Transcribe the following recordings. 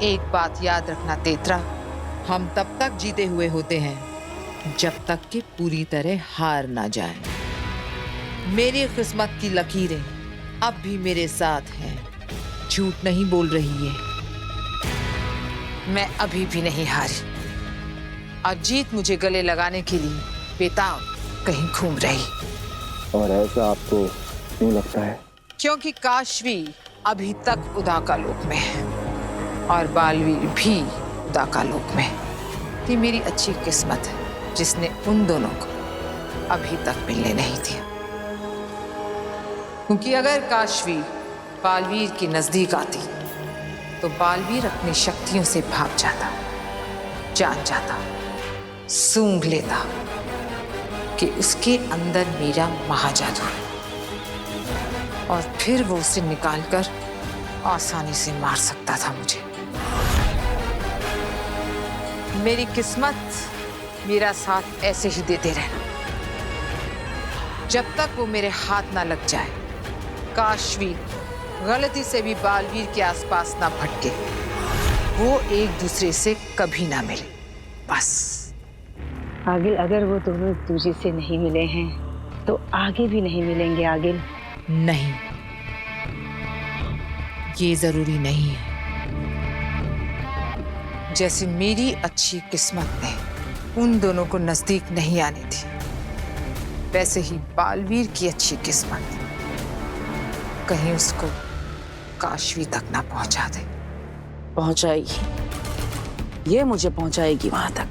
एक बात याद रखना तेतरा, हम तब तक जीते हुए होते हैं जब तक कि पूरी तरह हार ना जाए। मेरी किस्मत की लकीरें अब भी मेरे साथ हैं, झूठ नहीं बोल रही है। मैं अभी भी नहीं हारी और जीत मुझे गले लगाने के लिए बेताब कहीं घूम रही। और ऐसा आपको क्यों लगता है? क्योंकि काशवी अभी तक उदाकालोक में है और बालवीर भी उदाकालोक में। ये मेरी अच्छी किस्मत है जिसने उन दोनों को अभी तक मिलने नहीं दिया। क्योंकि अगर काशवी बालवीर के नजदीक आती तो बालवीर अपनी शक्तियों से भाग जाता, जान जाता, सूंघ लेता कि उसके अंदर मेरा महाजादू है और फिर वो उसे निकालकर आसानी से मार सकता था मुझे। मेरी किस्मत मेरा साथ ऐसे ही देते रहना जब तक वो मेरे हाथ ना लग जाए। काशवी गलती से भी बालवीर के आसपास ना भटके, वो एक दूसरे से कभी ना मिले, बस। आगिल, अगर वो दोनों एक दूसरे से नहीं मिले हैं तो आगे भी नहीं मिलेंगे आगिल। नहीं, ये जरूरी नहीं है। जैसे मेरी अच्छी किस्मत ने उन दोनों को नजदीक नहीं आने दी, वैसे ही बालवीर की अच्छी किस्मत कहीं उसको काशवी तक ना पहुंचा दे। पहुंचाएगी, ये मुझे पहुंचाएगी वहां तक।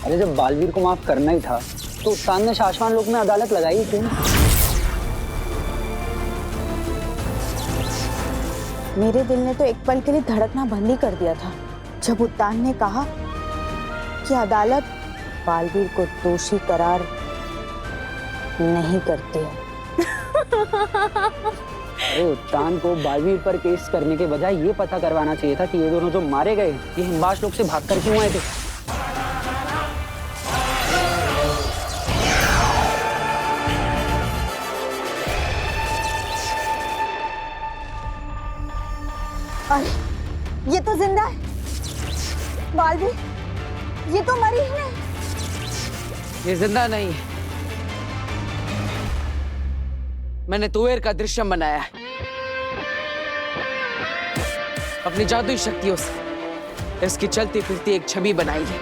अरे जब बालवीर को माफ करना ही था तो उत्तान ने शाश्वान लोक में अदालत लगाई क्यों? मेरे दिल ने तो एक पल के लिए धड़कना बंद ही कर दिया था जब उत्तान ने कहा कि अदालत बालवीर को दोषी करार नहीं करती है। अरे उत्तान को बालवीर पर केस करने के बजाय ये पता करवाना चाहिए था कि ये दोनों जो मारे गए ये हिमवास लोक से भागकर क्यों आए थे। अरे ये तो जिंदा है। बालवीर, ये तो मरी ही नहीं। ये जिंदा नहीं है, मैंने तुवेर का दृश्यम बनाया है अपनी जादुई शक्तियों से। इसकी चलती फिरती एक छवि बनाई है।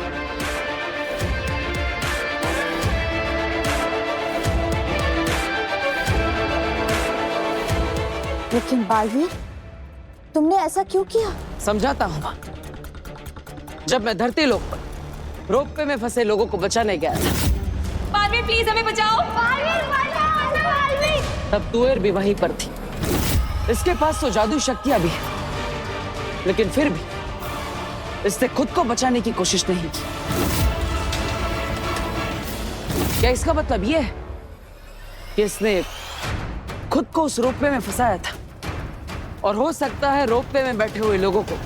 लेकिन बालवीर, तुमने ऐसा क्यों किया? समझाता हूं मां। जब मैं धरती लोक पर रोपवे में फंसे लोगों को बचाने गया था, बालवीर प्लीज हमें बचाओ। बालवीर, बालवीर। तब तुवेर भी वहीं पर थी। इसके पास तो जादू शक्तियां भी है, लेकिन फिर भी इसने खुद को बचाने की कोशिश नहीं की। क्या इसका मतलब यह है कि इसने खुद को उस रोपवे में फंसाया था और हो सकता है रोपवे में बैठे हुए लोगों को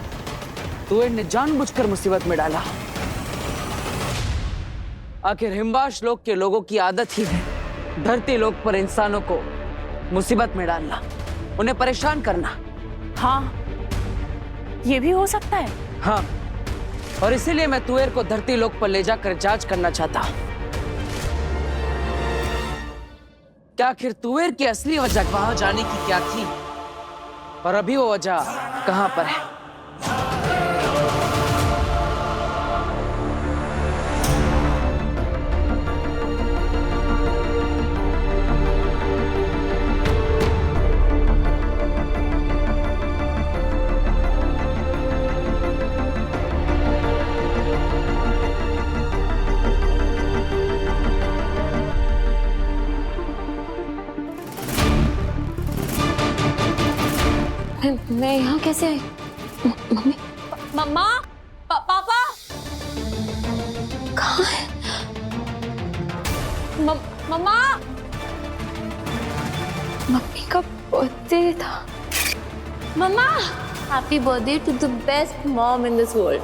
तुवेर ने जानबूझकर मुसीबत में डाला। आखिर हिमवास लोक के लोगों की आदत ही है धरती लोक पर इंसानों को मुसीबत में डालना, उन्हें परेशान करना। हाँ, ये भी हो सकता है। हाँ, और इसीलिए मैं तुवेर को धरती लोक पर ले जाकर जांच करना चाहता हूं। क्या आखिर तुवेर की असली वजह वहां जाने की क्या थी और अभी वो वजह कहां पर है? मैं यहाँ कैसे आई? मम्मी, मम्मा, पापा कहाँ है? मम्मा, मम्मी का बर्थडे था। मम्मा, happy birthday to the best mom in this world.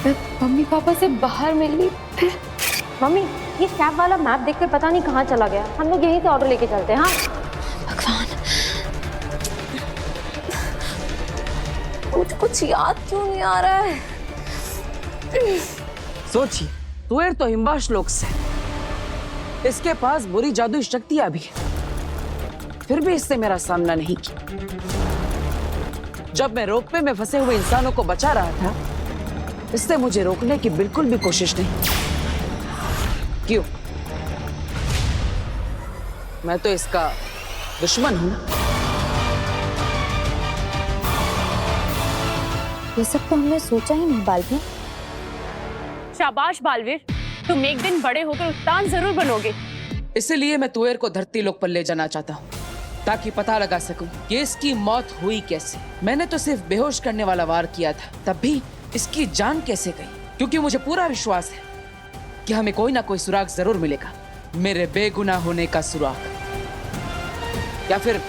मैं मम्मी पापा से बाहर मिली, फिर मम्मी ये कैब वाला मैप देखकर पता नहीं कहाँ चला गया। हम लोग यहीं से ऑटो लेके चलते हैं। हाँ भगवान, कुछ कुछ याद क्यों नहीं आ रहा है? सोचिए, तुएर तो हिमवाश लोक से, इसके पास बुरी जादुई शक्तियां भी है, फिर भी इससे मेरा सामना नहीं किया। जब मैं रोपवे में फंसे हुए इंसानों को बचा रहा था, इसने मुझे रोकने की बिल्कुल भी कोशिश नहीं की। क्यों? मैं तो इसका दुश्मन हूं ना। ये सब तो हमने सोचा ही नहीं बालवीर। शाबाश बालवीर, तुम एक दिन बड़े होकर उस्ताद जरूर बनोगे। इसलिए मैं तुएर को धरती लोक पर ले जाना चाहता हूँ, ताकि पता लगा सकूं कि इसकी मौत हुई कैसे। मैंने तो सिर्फ बेहोश करने वाला वार किया था, तब भी इसकी जान कैसे गई? क्योंकि मुझे पूरा विश्वास है कि हमें कोई ना कोई सुराग जरूर मिलेगा, मेरे बेगुनाह होने का सुराग, या फिर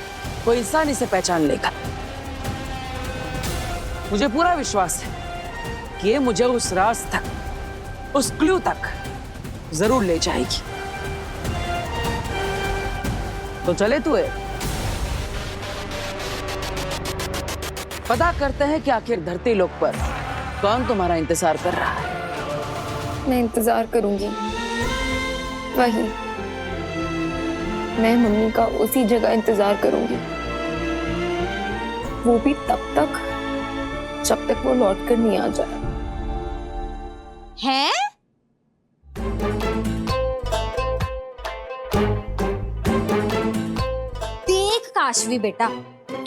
कोई इंसान इसे पहचान लेगा। मुझे पूरा विश्वास है कि ये मुझे उस राज तक, उस क्लू तक जरूर ले जाएगी। तो चले तुए, पता करते हैं कि आखिर धरती लोक पर कौन तुम्हारा इंतजार कर रहा है। मैं इंतजार करूंगी, वही मैं मम्मी का उसी जगह इंतजार करूंगी, वो भी तब तक जब तक वो लौट कर नहीं आ जाए। हैं? देख काशवी बेटा,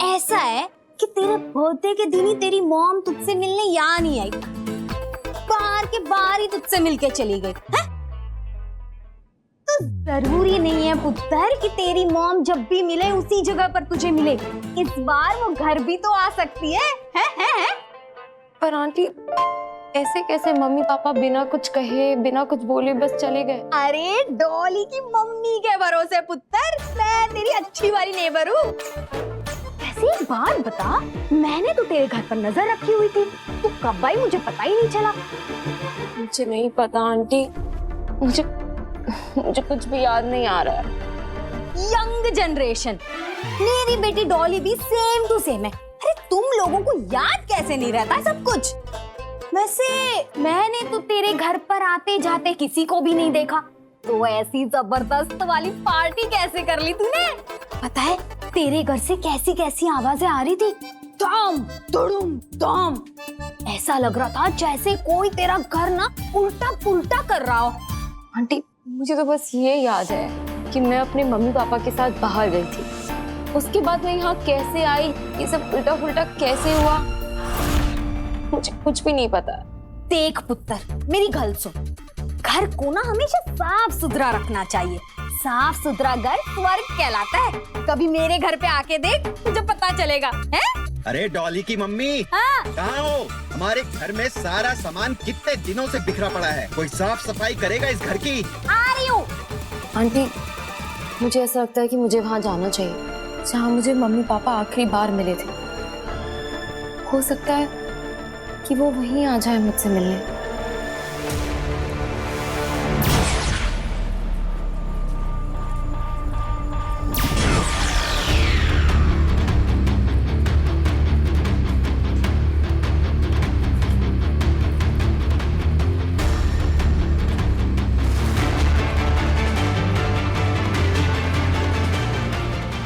ऐसा है कि तेरे बर्थडे के दिन ही तेरी मॉम तुझसे मिलने यहाँ नहीं आई, बाहर के बाहर ही तुझसे मिलके चली गई है? तो जरूरी नहीं है पुत्र कि तेरी मॉम जब भी मिले उसी जगह पर तुझे मिले। इस बार वो घर भी तो आ सकती है? पर आंटी, ऐसे कैसे मम्मी पापा बिना कुछ कहे, बिना कुछ बोले बस चले गए? अरे डॉली की मम्मी के भरोसे पुत्र, मैं तेरी अच्छी वाली नेबर हूँ। वैसे एक बात बता, मैंने तो तेरे घर पर नजर रखी हुई थी, तू कब आई मुझे पता ही नहीं चला। मुझे नहीं पता आंटी, मुझे कुछ भी याद नहीं आ रहा है। यंग जनरेशन, मेरी बेटी डॉली भी सेम टू सेम है। अरे तुम लोगों को याद कैसे नहीं रहता सब कुछ? वैसे मैंने तो तेरे घर पर आते जाते किसी को भी नहीं देखा, तो ऐसी जबरदस्त वाली पार्टी कैसे कर ली तूने? पता है तेरे घर से कैसी कैसी आवाजें आ रही थी, धम धुड़ुम धम, ऐसा लग रहा था जैसे कोई तेरा घर ना उल्टा पुल्टा कर रहा हो। आंटी, मुझे तो बस ये याद है कि मैं अपने मम्मी पापा के साथ बाहर गई थी, उसके बाद मैं यहाँ कैसे आई, ये सब उल्टा पुल्टा कैसे हुआ, मुझे कुछ भी नहीं पता। देख पुत्र, मेरी गल सुन, घर को ना हमेशा साफ सुथरा रखना चाहिए। साफ सुथरा घर स्वर्ग कहलाता है। कभी मेरे घर पे आके देख, तुझे पता चलेगा। है? अरे डॉली की मम्मी, हाँ? कहाँ हो? हमारे घर में सारा सामान कितने दिनों से बिखरा पड़ा है, कोई साफ सफाई करेगा इस घर की? आ रही हूँ। आंटी, मुझे ऐसा लगता है कि मुझे वहां जाना चाहिए जहाँ मुझे मम्मी पापा आखिरी बार मिले थे। हो सकता है कि वो वहीं आ जाए मुझसे मिलने।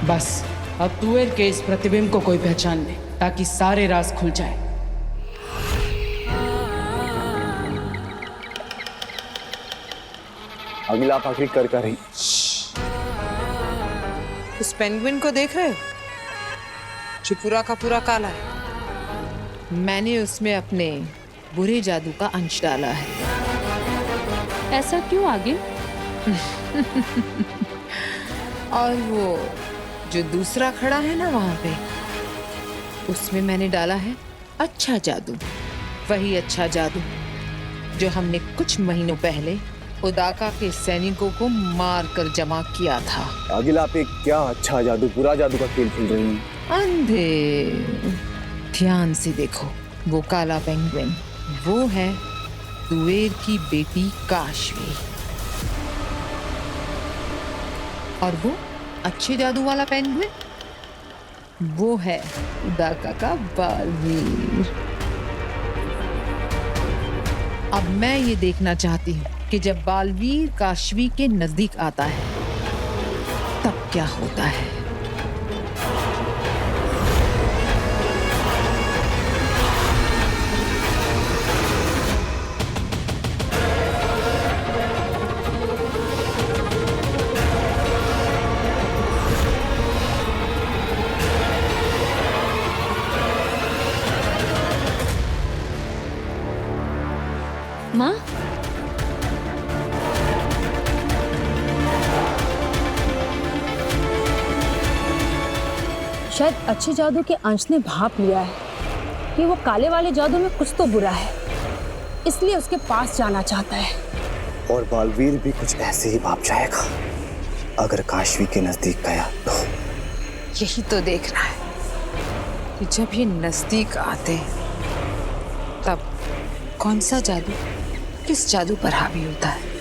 बस अब तुएर के इस प्रतिबिंब को कोई पहचान ले, ताकि सारे राज खुल जाए। अगला आखिरी कर रही। उस पेंगुइन को देख रहे हो, जो पूरा का पूरा काला है? मैंने उसमें अपने बुरे जादू का अंश डाला है। ऐसा क्यों आगे? और वो जो दूसरा खड़ा है ना वहां पे, उसमें मैंने डाला है अच्छा जादू। वही अच्छा जादू जो हमने कुछ महीनों पहले उदाका के सैनिकों को मार कर जमा किया था। आगिल, आप एक क्या अच्छा जादू, पूरा जादू का खेल खेल रही हैं। अंधे, ध्यान से देखो, वो काला पेंगुइन वो है तुएर की बेटी काशवी, और वो अच्छे जादू वाला पेंगुइन वो है उदाका का बालवीर। अब मैं ये देखना चाहती हूँ कि जब बालवीर काशवी के नजदीक आता है तब क्या होता है। माँ, शायद अच्छे जादू के अंश ने भाप लिया है कि वो काले वाले जादू में कुछ तो बुरा है, इसलिए उसके पास जाना चाहता है। और बालवीर भी कुछ ऐसे ही भाप जाएगा अगर काशवी के नजदीक गया तो। यही तो देखना है कि जब ये नजदीक आते तब कौन सा जादू किस जादू पर हावी होता है।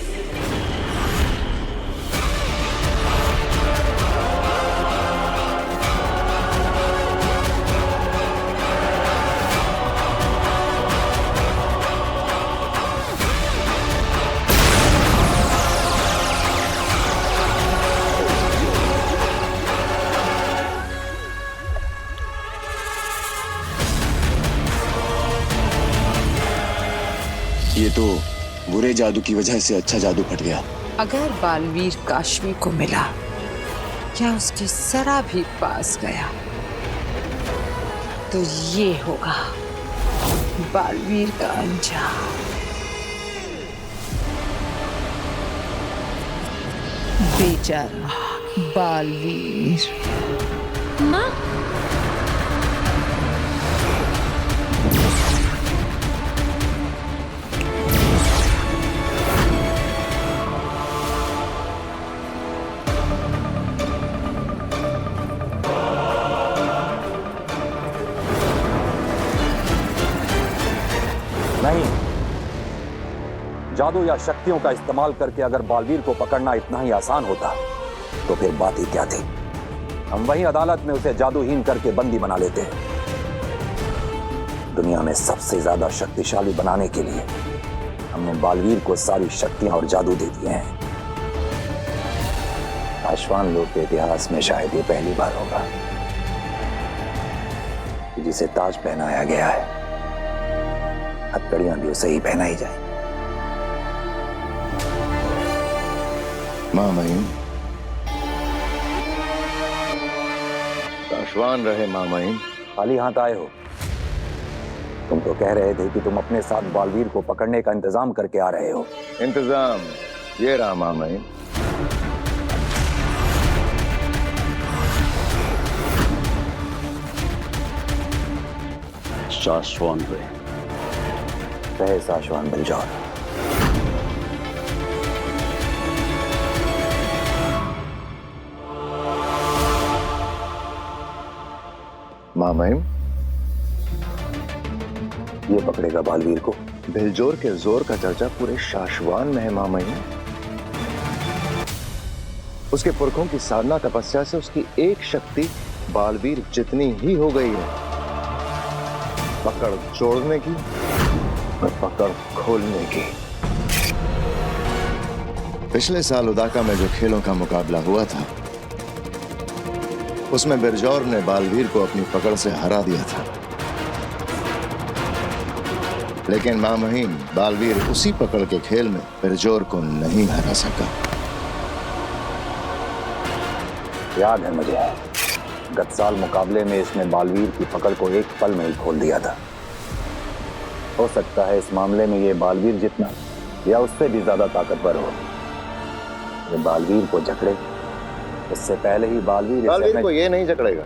ये तो बुरे जादू की वजह से अच्छा जादू फट गया। अगर बालवीर काशवी को मिला या उसके सरा भी पास गया तो ये होगा बालवीर का अंजाम। बेचारा बालवीर। माँ, नहीं, जादू या शक्तियों का इस्तेमाल करके अगर बालवीर को पकड़ना इतना ही आसान होता तो फिर बात ही क्या थी। हम वहीं अदालत में उसे जादूहीन करके बंदी बना लेते। दुनिया में सबसे ज्यादा शक्तिशाली बनाने के लिए हमने बालवीर को सारी शक्तियां और जादू दे दिए हैं। आश्वान लोक के इतिहास में शायद ये पहली बार होगा कि जिसे ताज पहनाया गया है हथकड़ियां भी उसे ही पहनाई जाए। माँ महिम, आश्वान रहे माँ महिम। खाली हाथ आए हो? तुम तो कह रहे थे कि तुम अपने साथ बालवीर को पकड़ने का इंतजाम करके आ रहे हो। इंतजाम ये रहा माँ महिम। साशवान रहे। रहे साशवान बिलजौर। माँ महिम, ये पकड़ेगा बालवीर को। बिलजोर के जोर का चर्चा पूरे शाशवान में है माँ महिम। उसके पुरखों की साधना तपस्या से उसकी एक शक्ति बालवीर जितनी ही हो गई है, पकड़ जोड़ने की और पकड़ खोलने की। पिछले साल उदाका में जो खेलों का मुकाबला हुआ था उसमें बिरजौर ने बालवीर को अपनी पकड़ से हरा दिया था, लेकिन मां महिम बालवीर उसी पकड़ के खेल में बिरजौर को नहीं हरा सका। याद है मुझे, गत साल मुकाबले में इसने बालवीर की पकड़ को एक पल में ही खोल दिया था। हो सकता है इस मामले में ये बालवीर जितना या उससे भी ज्यादा ताकतवर हो। ये बालवीर को जकड़े इससे पहले ही बालवीर को ये नहीं जकड़ेगा,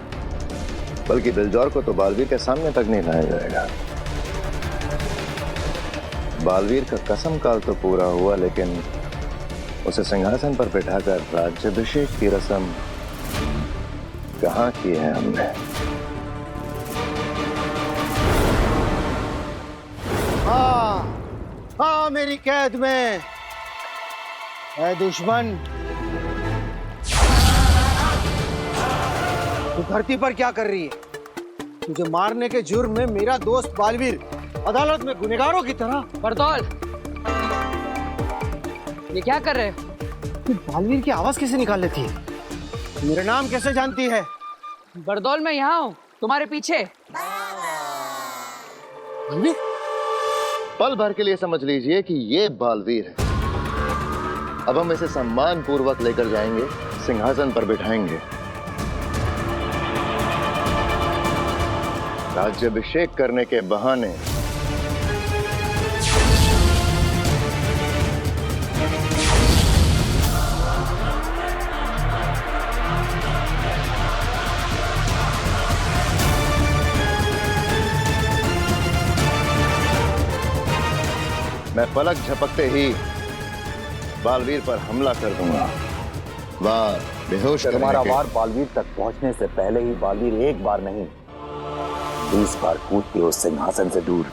बल्कि बिलजौर को तो बालवीर के सामने तक नहीं लाया जाएगा। बालवीर का कसम काल तो पूरा हुआ, लेकिन उसे सिंहासन पर बिठाकर राज्याभिषेक की रस्म कहाँ की है हमने। हाँ मेरी कैद में है दुश्मन। तू धरती पर क्या कर रही है? तुझे मारने के जुर्म में मेरा दोस्त बालवीर अदालत में गुनहगारों की तरह। बरतौल, ये क्या कर रहे हो? ये बालवीर की आवाज कैसे निकाल लेती है? मेरा नाम कैसे जानती है? बरदौल मैं यहाँ हूँ तुम्हारे पीछे। बालवीर? पल भर के लिए समझ लीजिए कि ये बालवीर है। अब हम इसे सम्मान पूर्वक लेकर जाएंगे, सिंहासन पर बिठाएंगे, राज्याभिषेक करने के बहाने मैं पलक झपकते ही बालवीर पर हमला कर दूंगा। वार बेहोश करने तुम्हारा के वार बालवीर तक पहुंचने से पहले ही बालवीर एक बार नहीं 20 बार कूद के उस सिंहासन से दूर।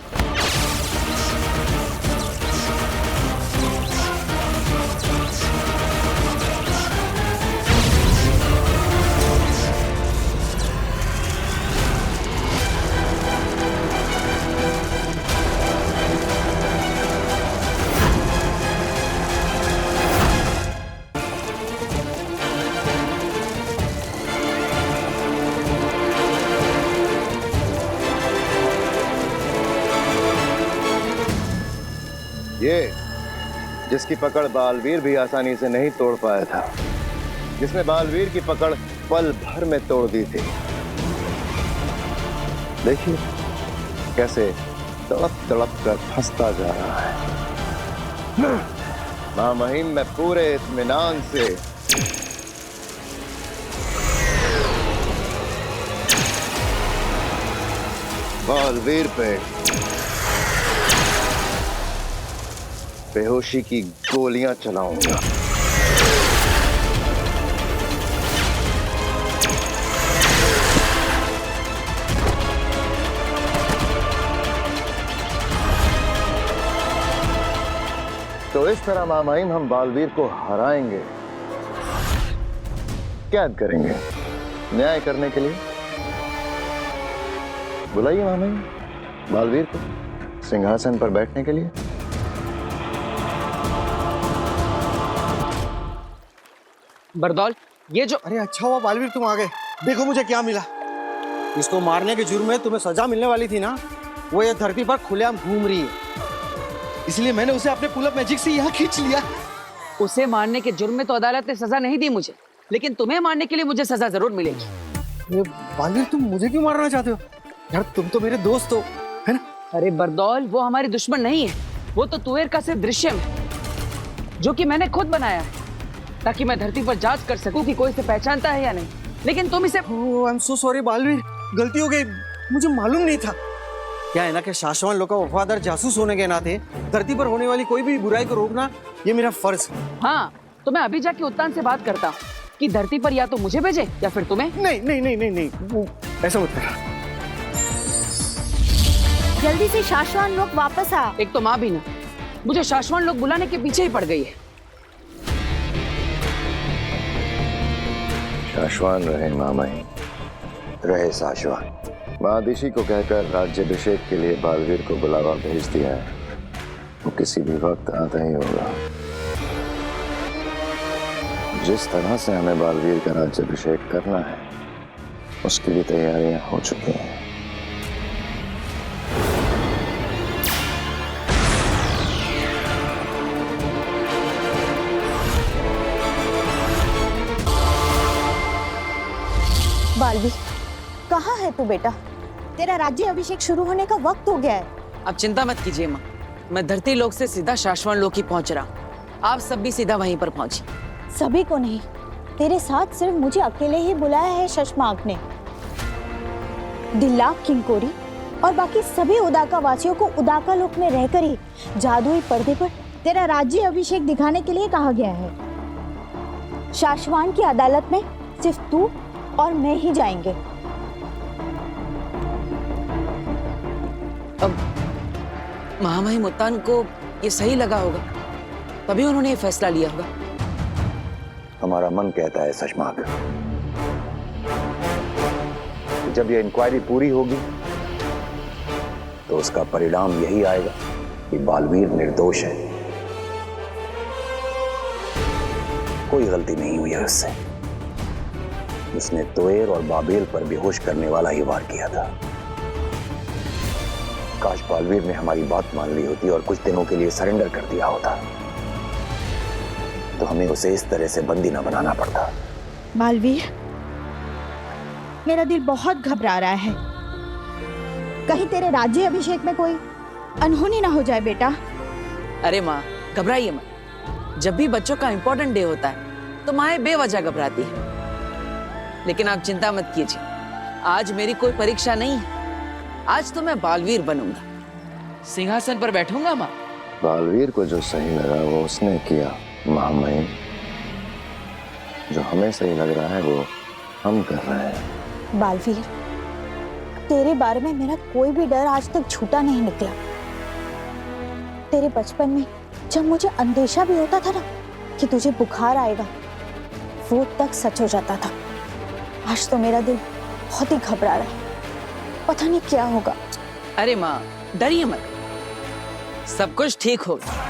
ये जिसकी पकड़ बालवीर भी आसानी से नहीं तोड़ पाया था, जिसने बालवीर की पकड़ पल भर में तोड़ दी थी। देखिए कैसे तड़प तड़प कर फंसता जा रहा है। महामहिम में पूरे इत्मीनान से बालवीर पे बेहोशी की गोलियां चलाऊंगा। तो इस तरह महामहिम हम बालवीर को हराएंगे, कैद करेंगे न्याय करने के लिए। बुलाइए महामहिम बालवीर को सिंहासन पर बैठने के लिए। बरदौल ये जो अरे अच्छा हुआ बालवीर तुम आ गए। देखो मुझे क्या मिला। इसको मारने के जुर्म में तुम्हें सजा मिलने वाली थी ना, वो ये धरती पर खुलेआम घूम रही है, इसलिए मैंने उसे अपने पुल अप मैजिक से यहाँ खींच लिया। उसे मारने के जुर्म में तो अदालत ने सजा नहीं दी मुझे, लेकिन तुम्हें मारने के लिए मुझे सजा जरूर मिलेगी। बालवीर तुम मुझे क्यों मारना चाहते हो यार? तुम तो मेरे दोस्त हो, है ना? अरे बरदौल वो हमारे दुश्मन नहीं है, वो तो तुवेर का सिर्फ दृश्य है जो कि मैंने खुद बनाया है ताकि मैं धरती पर जांच कर सकूं कि कोई इसे पहचानता है या नहीं। लेकिन तुम इसे I am so sorry Baalveer, गलती हो गई, मुझे मालूम नहीं था। क्या है ना कि शाश्वत लोग का वफादार जासूस होने के नाते धरती पर होने वाली कोई भी बुराई को रोकना ये मेरा फर्ज है। हाँ तो मैं अभी जाके उत्तान से बात करता हूँ कि धरती पर या तो मुझे भेजे या फिर तुम्हें। नहीं नहीं नहीं नहीं नहीं, वो ऐसा मत कर। जल्दी से शाश्वत लोग वापस आ। एक तो माँ भी ना, मुझे शाश्वत लोग बुलाने के पीछे ही पड़ गई है। शाश्वत रहे महामहिम, रहे शाश्वत। महादिशी को कहकर राज्याभिषेक के लिए बालवीर को बुलावा भेज दिया है, वो किसी भी वक्त आता ही होगा। जिस तरह से हमें बालवीर का राज्याभिषेक करना है उसके लिए तैयारियां हो चुकी हैं। बालवीर कहाँ है तू बेटा? तेरा राज्य अभिषेक शुरू होने का वक्त हो गया है। अब चिंता मत कीजिए माँ, मैं धरती लोक से सीधा शाश्वत लोक ही पहुंच रहा हूँ। आप सब भी सीधा वहीं पर पहुंची। सभी को नहीं, तेरे साथ सिर्फ मुझे अकेले ही बुलाया है शशमाक ने। दिल्लाक किंकोरी और बाकी सभी उदाका वासियों को उदाका लोक में रहकर ही जादुई पर्दे पर तेरा राज्य अभिषेक दिखाने के लिए कहा गया है। शाश्वत की अदालत में सिर्फ तू और मैं ही जाएंगे। अब महामहिम उत्तान को ये सही लगा होगा, तभी उन्होंने ये फैसला लिया होगा। हमारा मन कहता है शशमाक, जब ये इंक्वायरी पूरी होगी तो उसका परिणाम यही आएगा कि बालवीर निर्दोष है। कोई गलती नहीं हुई है उससे। उसने तोएर और बाबेल पर बेहोश करने वाला ही वार किया था। काश बालवीर ने हमारी बात मान ली होती और कुछ दिनों के लिए सरेंडर कर दिया होता, तो हमें उसे इस तरह से बंदी न बनाना पड़ता। बालवीर, मेरा दिल बहुत घबरा रहा है। कहीं तेरे राज्य अभिषेक में कोई अनहोनी ना हो जाए बेटा। अरे माँ, घबराइए मत। जब भी बच्चों का इंपॉर्टेंट डे होता है तो माएं बेवजह घबराती है। लेकिन आप चिंता मत कीजिए, आज मेरी कोई परीक्षा नहीं है। आज तो मैं बालवीर बनूंगा, सिंहासन पर बैठूंगा माँ। बालवीर को जो सही लगा वो उसने किया महामहिम। जो हमें सही लग रहा है वो हम कर रहे हैं। बालवीर, तेरे बारे में मेरा कोई भी डर आज तक झूठा नहीं निकला। तेरे बचपन में जब मुझे अंदेशा भी होता था ना कि तुझे बुखार आएगा, वो तक सच हो जाता था। आज तो मेरा दिल बहुत ही घबरा रहा है, पता नहीं क्या होगा। अरे माँ, डरिए मत, सब कुछ ठीक होगा।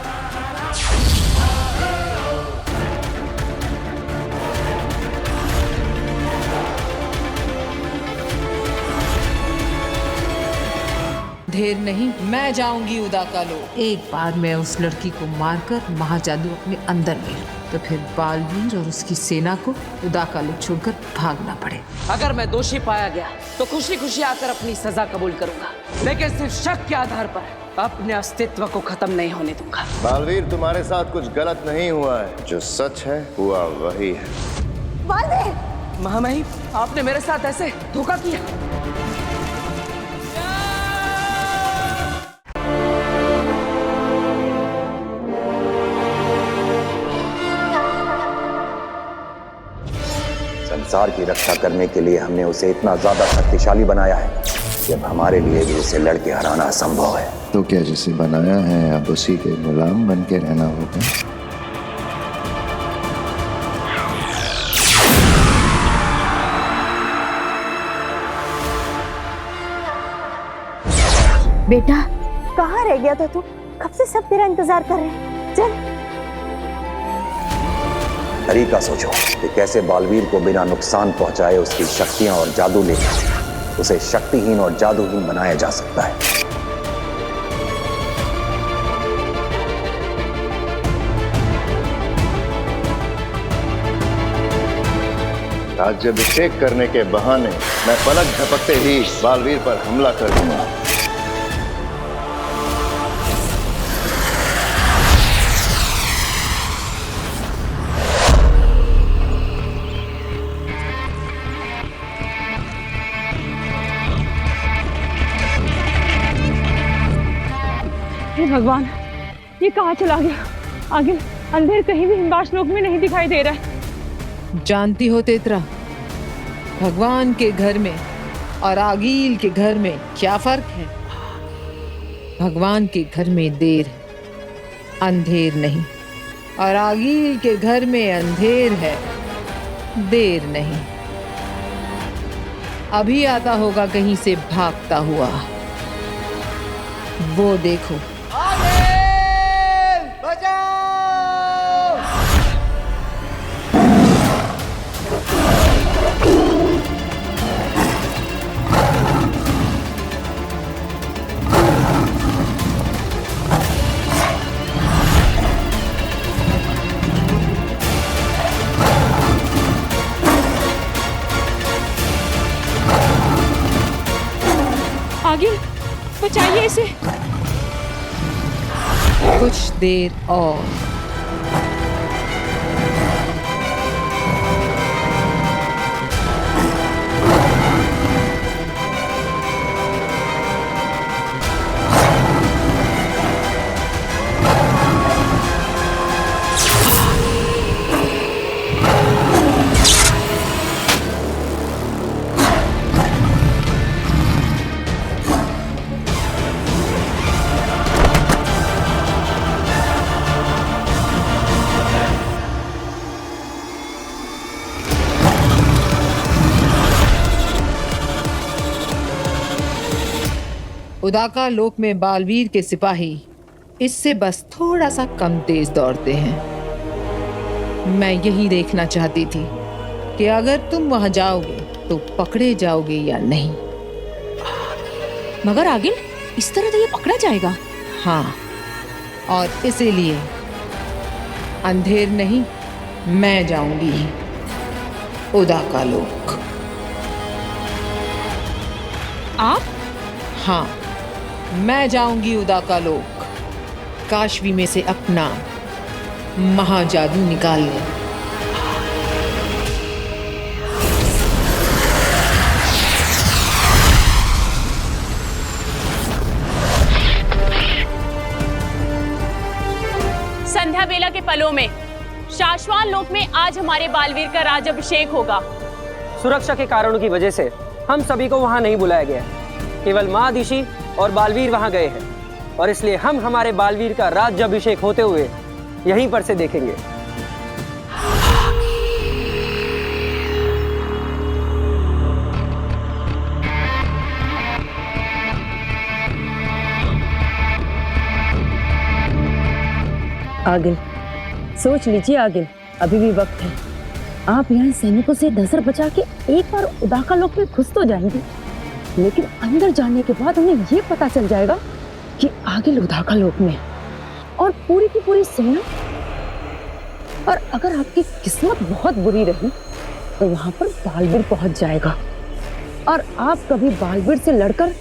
देर नहीं, मैं जाऊंगी उदाका लोक। एक बार मैं उस लड़की को मारकर महाजादू अपने अंदर ले लूं, तो फिर बालवीर और उसकी सेना को उदाका लोक छोड़कर भागना पड़े। अगर मैं दोषी पाया गया तो खुशी खुशी आकर अपनी सजा कबूल करूंगा, लेकिन सिर्फ शक के आधार पर अपने अस्तित्व को खत्म नहीं होने दूंगा। बालवीर, तुम्हारे साथ कुछ गलत नहीं हुआ है। जो सच है हुआ वही है। बालवीर! महामहिम, आपने मेरे साथ ऐसे धोखा किया। संसार की रक्षा करने के लिए हमने उसे इतना ज्यादा शक्तिशाली बनाया है कि अब हमारे लिए भी उसे लड़के हराना असंभव है। तो क्या जिसे बनाया है अब उसी के गुलाम बन के रहना होगा? बेटा, कहाँ रह गया था तू? कब से सब तेरा इंतजार कर रहे हैं। चल। तरीका सोचो कि कैसे बालवीर को बिना नुकसान पहुंचाए उसकी शक्तियां और जादू लेकर उसे शक्तिहीन और जादूहीन बनाया जा सकता है। राज्याभिषेक करने के बहाने मैं पलक झपकते ही बालवीर पर हमला कर दूंगा। भगवान, ये कहाँ चला गया? आगे अंधेर कहीं भी हिमवास लोक में नहीं दिखाई दे रहा है। जानती हो तेतरा, भगवान के घर में और आगील के घर में क्या फर्क है? भगवान के घर में देर है, अंधेर नहीं, और आगील के घर में अंधेर है, देर नहीं। अभी आता होगा कहीं से भागता हुआ, वो देखो। आगे बचाइए इसे। कुछ देर और। उदाका लोक में बालवीर के सिपाही इससे बस थोड़ा सा कम तेज दौड़ते हैं। मैं यही देखना चाहती थी कि अगर तुम वहां जाओगे तो पकड़े जाओगे या नहीं। मगर आगिल, इस तरह तो ये पकड़ा जाएगा। हाँ, और इसीलिए अंधेर नहीं, मैं जाऊंगी उदाका लोक। आप? हाँ, मैं जाऊंगी उदाका लोक, काशवी में से अपना महाजादू निकाल ले। संध्या बेला के पलों में शाश्वान लोक में आज हमारे बालवीर का राजाभिषेक होगा। सुरक्षा के कारणों की वजह से हम सभी को वहां नहीं बुलाया गया है। केवल महादिशी और बालवीर वहां गए हैं और इसलिए हम हमारे बालवीर का राज्याभिषेक होते हुए यहीं पर से देखेंगे। आगिल, सोच लीजिए आगिल, अभी भी वक्त है। आप यहाँ सैनिकों से नजर बचा के एक बार उदाका लोक में घुस तो जाएंगे, लेकिन अंदर जाने के बाद उन्हें ये पता चल जाएगा कि आगिल उदाका लोक में और पूरी की पूरी सेना। और अगर आपकी किस्मत बहुत बुरी रही तो वहां पर बालवीर पहुंच जाएगा और आप कभी बालवीर से लड़कर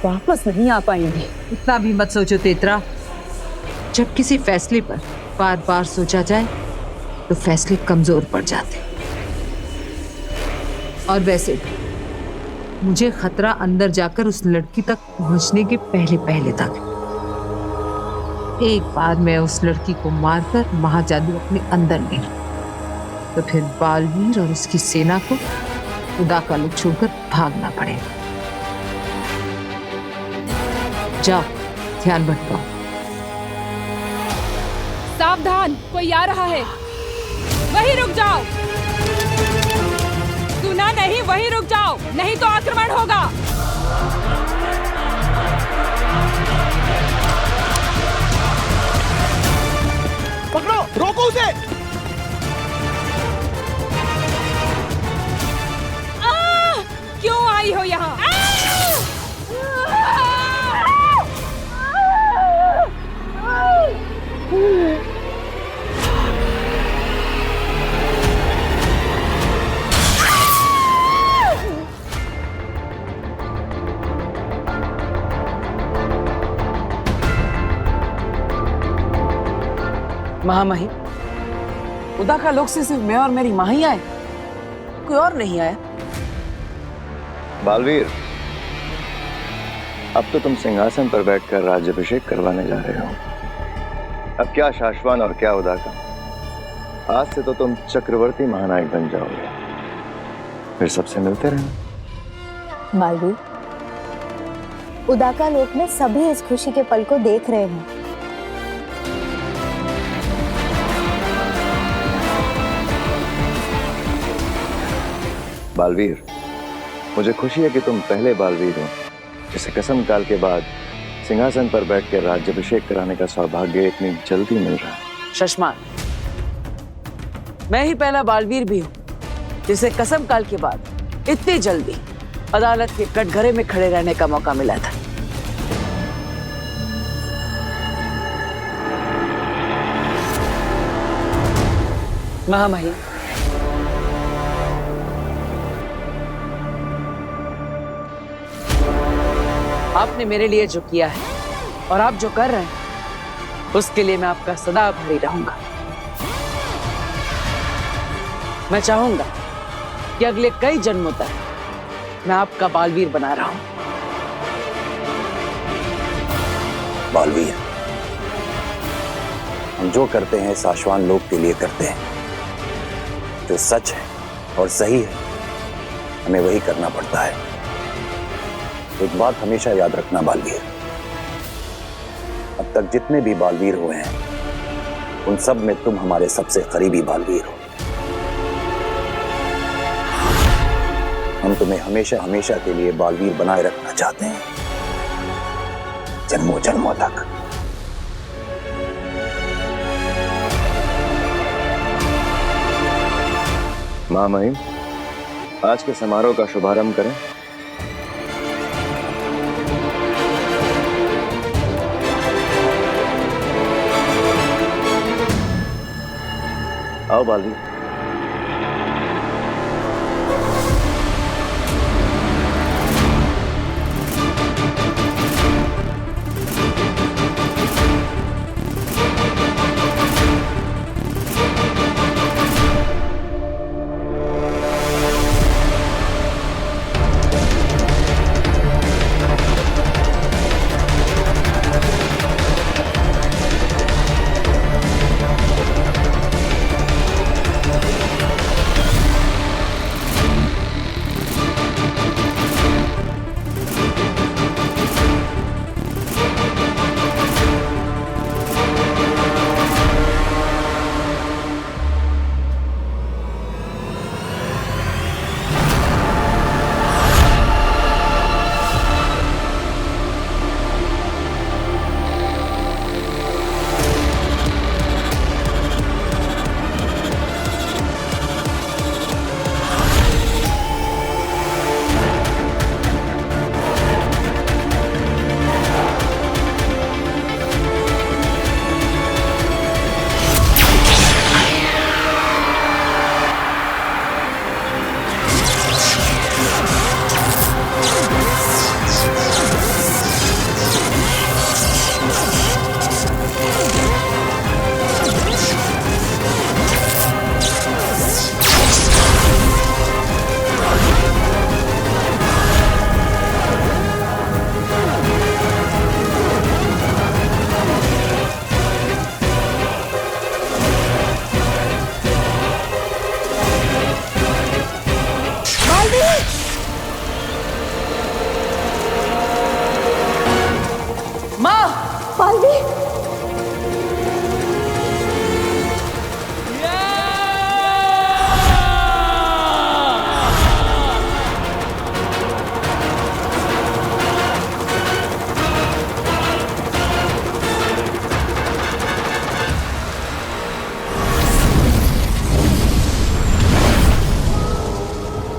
वापस नहीं आ पाएंगे। इतना भी मत सोचो तेतरा। जब किसी फैसले पर बार बार सोचा जाए तो फैसले कमजोर पड़ जाते। और वैसे भी मुझे खतरा अंदर जाकर उस लड़की तक पहुंचने के पहले पहले तक। एक बार मैं उस लड़की को मारकर महाजादू अपने अंदर ले लूं तो फिर बालवीर और उसकी सेना को उदाका लोक छोड़कर भागना पड़ेगा। जाओ, ध्यान भटकाओ। सावधान, कोई आ रहा है। वहीं रुक जाओ। सुना नहीं? वहीं रुक जाओ, नहीं तो आक्रमण होगा। पकड़ो, रोको उसे। क्यों आई हो यहाँ? महामहिम, उदाका लोक से सिर्फ मैं और मेरी माँ ही आए, कोई और नहीं आया। बालवीर, अब तो तुम सिंहासन पर बैठकर राज्याभिषेक करवाने जा रहे हो। अब क्या शाश्वान और क्या उदाका, आज से तो तुम चक्रवर्ती महानायक बन जाओगे। फिर सबसे मिलते रहना। बालवीर, उदाका लोक में सभी इस खुशी के पल को देख रहे हैं। बालवीर, मुझे खुशी है कि तुम पहले बालवीर हो जिसे कसम काल के बाद सिंहासन पर बैठकर राज्याभिषेक कराने का सौभाग्य इतनी जल्दी मिल रहा है। शशमान, मैं ही पहला बालवीर भी हूँ जिसे कसम काल के बाद इतनी जल्दी अदालत के कटघरे में खड़े रहने का मौका मिला था। महामहिम, आपने मेरे लिए जो किया है और आप जो कर रहे हैं उसके लिए मैं आपका सदा आभारी रहूंगा। मैं चाहूंगा कि अगले कई जन्मों तक मैं आपका बालवीर बना रहा हूं। बालवीर, हम जो करते हैं शाश्वान लोक के लिए करते हैं। जो सच है और सही है हमें वही करना पड़ता है। एक बात हमेशा याद रखना बालवीर, अब तक जितने भी बालवीर हुए हैं उन सब में तुम हमारे सबसे करीबी बालवीर हो। हम तुम्हें हमेशा हमेशा के लिए बालवीर बनाए रखना चाहते हैं, जन्मों जन्मों तक। माँ महिम, आज के समारोह का शुभारंभ करें। आओ बालवीर।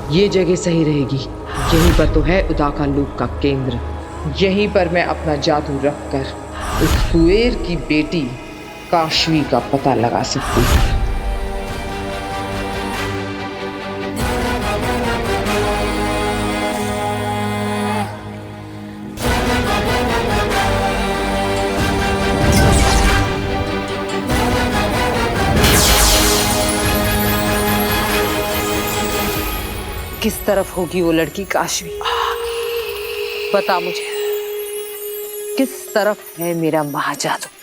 ये जगह सही रहेगी। यहीं पर तो है उदाका लोक का केंद्र। यहीं पर मैं अपना जादू रखकर उस कुएर की बेटी काशवी का पता लगा सकती हूँ। किस तरफ होगी वो लड़की काशवी? बता मुझे, किस तरफ है मेरा महाजादू?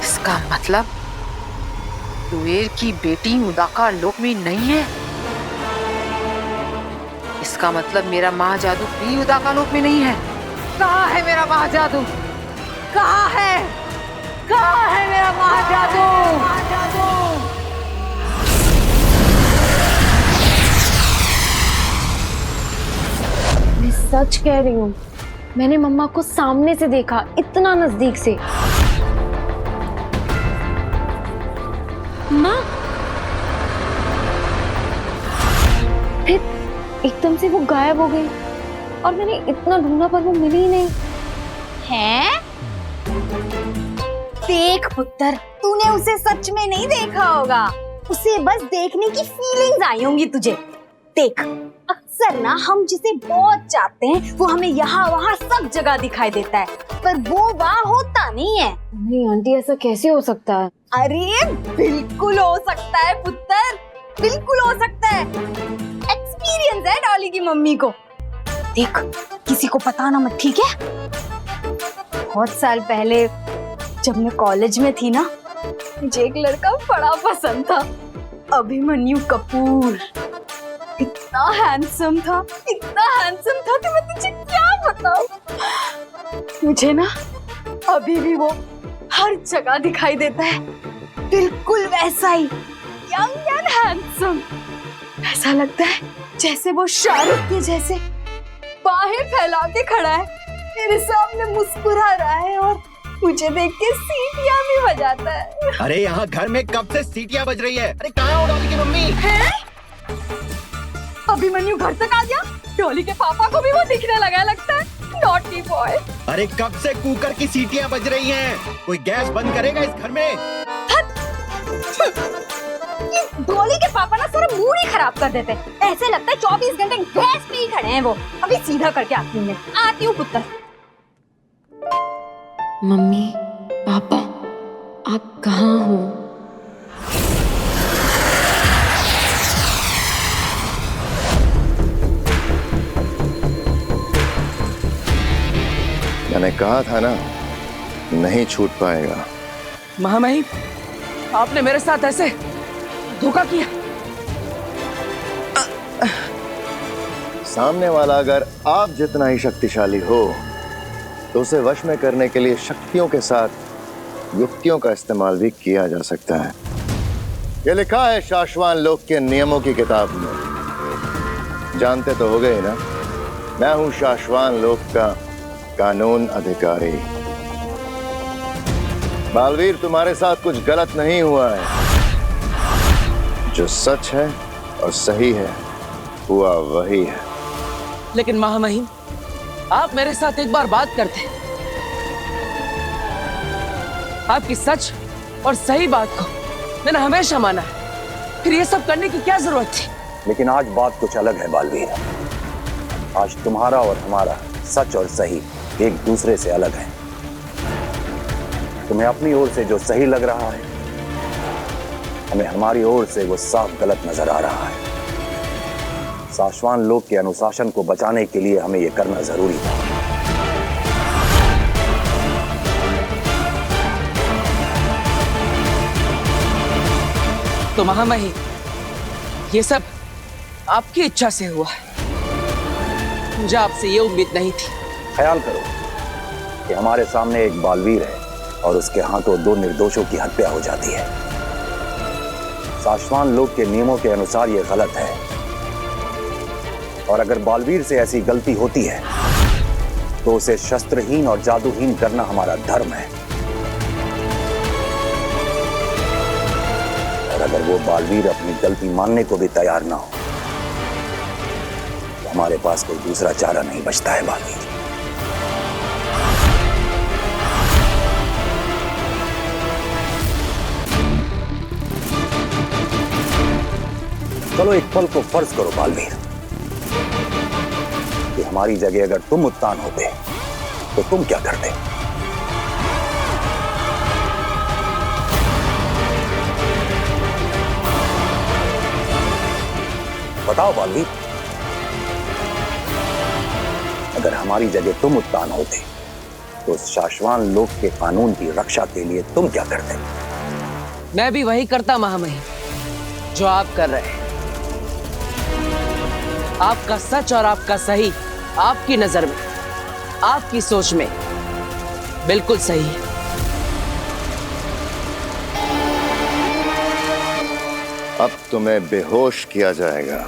इसका मतलब कुएर की बेटी उदाका लोक में नहीं है। इसका मतलब मेरा महाजादू भी उदाका लोक में नहीं है। कहाँ है मेरा महाजादू? कहाँ है? कहाँ है मेरा महाजादू? मैं सच कह रही हूँ, मैंने मम्मा को सामने से देखा, इतना नजदीक से। माँ, फिर एकदम से वो गायब हो गई और मैंने इतना ढूंढा पर वो मिली ही नहीं। हैं? देख पुत्र, तूने उसे सच में नहीं देखा होगा, उसे बस देखने की फीलिंग्स आई होंगी तुझे। देख, अक्सर ना हम जिसे बहुत चाहते हैं वो हमें यहाँ वहाँ सब जगह दिखाई देता है, पर वो वहाँ होता नहीं है। नहीं आंटी, ऐसा कैसे हो सकता है? अरे बिल्कुल हो सकता है पुत्र, बिल्कुल हो सकता है। एक्सपीरियंस है डॉली की मम्मी को। देख, किसी को पता ना मत, ठीक है? बहुत साल पहले जब मैं कॉलेज में थी ना, मुझे एक लड़का बड़ा पसंद था, अभिमन्यु कपूर। इतना हैंडसम था कि मैं तुझे क्या बताऊं। मुझे ना अभी भी वो हर जगह दिखाई देता है, बिल्कुल वैसा ही, यंग एंड हैंडसम। ऐसा लगता है जैसे वो शाहरुख के जैसे बाहें फैला के खड़ा है, मेरे सामने मुस्कुरा रहा है और मुझे देख के सीटियां भी बजाता है। अरे यहाँ घर में कब से सीटियां बज रही है? अरे कहाँ हो डॉली की मम्मी? है? अभिमन्यु घर तक आ गया। डॉली के पापा को भी वो दिखने लगा है लगता है। Naughty boy. अरे कब से कुकर की सीटियां बज रही हैं? कोई गैस बंद करेगा इस घर में? डॉली के पापा ना सारा मूड ही खराब कर देते। ऐसे लगता है 24 घंटे गैस पे ही खड़े हैं वो। अभी सीधा करके आती हूँ मैं। आती हूँ पुत्र। मम्मी, पापा, आप कहाँ हो? मैंने कहा था ना, नहीं छूट पाएगा। महामहिम, आपने मेरे साथ ऐसे धोखा किया। सामने वाला अगर आप जितना ही शक्तिशाली हो तो उसे वश में करने के लिए शक्तियों के साथ युक्तियों का इस्तेमाल भी किया जा सकता है। ये लिखा है शाश्वान लोक के नियमों की किताब में। जानते तो हो गए ना, मैं हूं शाश्वान लोक का कानून अधिकारी। बालवीर, तुम्हारे साथ कुछ गलत नहीं हुआ है। जो सच है और सही है, हुआ वही है। लेकिन महामहिम, आप मेरे साथ एक बार बात करते। आपकी सच और सही बात को मैंने हमेशा माना है, फिर ये सब करने की क्या जरूरत थी? लेकिन आज बात कुछ अलग है बालवीर। आज तुम्हारा और हमारा सच और सही एक दूसरे से अलग है। तुम्हें अपनी ओर से जो सही लग रहा है, हमें हमारी ओर से वो साफ गलत नजर आ रहा है। शाश्वान लोक के अनुशासन को बचाने के लिए हमें यह करना जरूरी था। तो महामहिम, ये सब आपकी इच्छा से हुआ है। मुझे आपसे ये उम्मीद नहीं थी। ख्याल करो कि हमारे सामने एक बालवीर है और उसके हाथों 2 निर्दोषों की हत्या हो जाती है। शाश्वान लोक के नियमों के अनुसार यह गलत है, और अगर बालवीर से ऐसी गलती होती है तो उसे शस्त्रहीन और जादूहीन करना हमारा धर्म है। और अगर वो बालवीर अपनी गलती मानने को भी तैयार ना हो तो हमारे पास कोई दूसरा चारा नहीं बचता है बालवीर। चलो एक पल को फर्ज करो बालवीर कि हमारी जगह अगर तुम उत्तान होते तो तुम क्या करते? बताओ बालवीर, अगर हमारी जगह तुम उत्तान होते तो शाश्वान लोक के कानून की रक्षा के लिए तुम क्या करते? मैं भी वही करता महामहिम जो आप कर रहे हैं। आपका सच और आपका सही आपकी नजर में, आपकी सोच में बिल्कुल सही है। अब तुम्हें बेहोश किया जाएगा।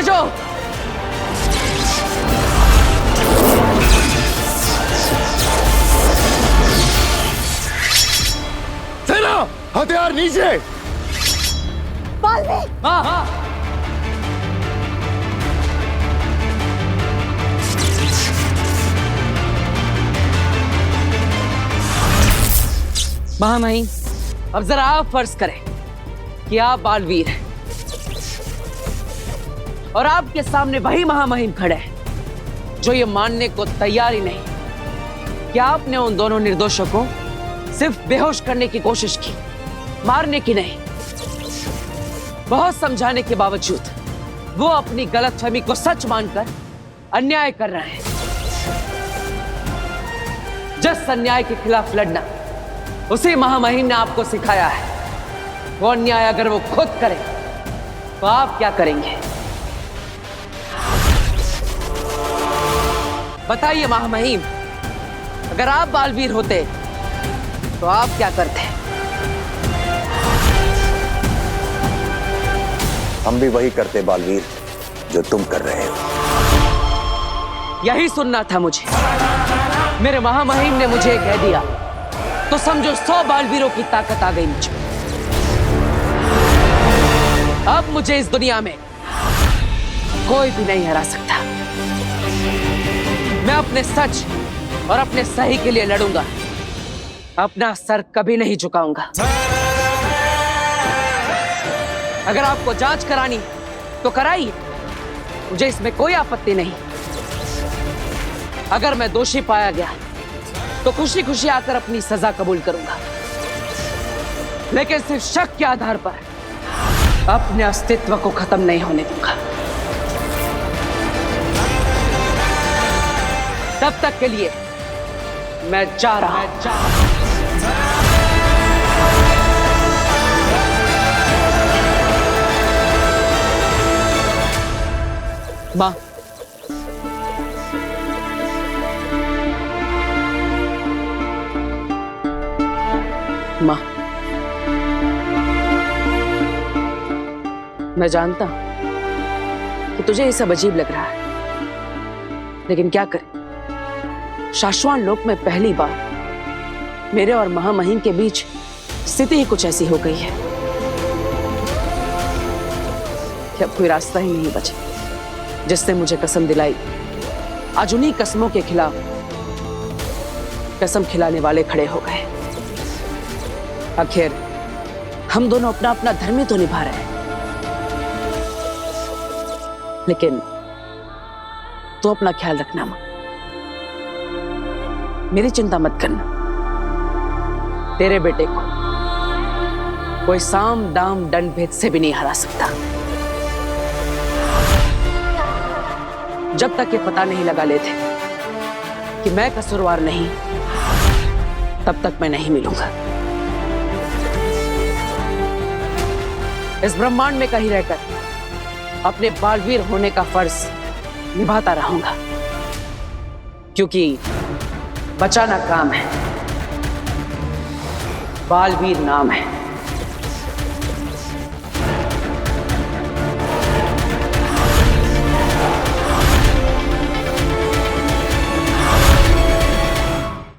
भेजो। सेना, हथियार नीचे। हाँ हाँ। महामहिम, अब जरा आप फर्ज करें कि आप बालवीर हैं और आपके सामने वही महामहिम खड़े हैं जो ये मानने को तैयार ही नहीं कि आपने उन दोनों निर्दोषों को सिर्फ बेहोश करने की कोशिश की, मारने की नहीं। बहुत समझाने के बावजूद वो अपनी गलतफहमी को सच मानकर अन्याय कर रहे हैं। जिस अन्याय के खिलाफ लड़ना उसी महामहिम ने आपको सिखाया है, वो अन्याय अगर वो खुद करे तो आप क्या करेंगे? बताइए महामहिम, अगर आप बालवीर होते तो आप क्या करते? हम भी वही करते बालवीर जो तुम कर रहे हो। यही सुनना था मुझे। मेरे महामहिम ने मुझे कह दिया तो समझो 100 बालवीरों की ताकत आ गई मुझ में। अब मुझे इस दुनिया में कोई भी नहीं हरा सकता। मैं अपने सच और अपने सही के लिए लड़ूंगा, अपना सर कभी नहीं झुकाऊंगा। अगर आपको जांच करानी तो कराइए, मुझे इसमें कोई आपत्ति नहीं। अगर मैं दोषी पाया गया तो खुशी खुशी आकर अपनी सजा कबूल करूंगा, लेकिन सिर्फ शक के आधार पर अपने अस्तित्व को खत्म नहीं होने दूंगा। तब तक के लिए मैं जा रहा हूं। मां, मां, मैं जानता हूं कि तुझे ये सब अजीब लग रहा है, लेकिन क्या करें, शाश्वान लोक में पहली बार मेरे और महामहिम के बीच स्थिति ही कुछ ऐसी हो गई है कि अब कोई रास्ता ही नहीं बचा। जिसने मुझे कसम दिलाई, आज उन्हीं कसमों के खिलाफ कसम खिलाने वाले खड़े हो गए। आखिर हम दोनों अपना अपना धर्म ही तो निभा रहे हैं, लेकिन तू अपना ख्याल रखना मां, मेरी चिंता मत करना। तेरे बेटे को कोई साम दाम दंड भेद से भी नहीं हरा सकता। जब तक ये पता नहीं लगा लेते कि मैं कसूरवार नहीं, तब तक मैं नहीं मिलूंगा। इस ब्रह्मांड में कहीं रहकर अपने बालवीर होने का फर्ज निभाता रहूंगा, क्योंकि बचाना काम है, बालवीर नाम है।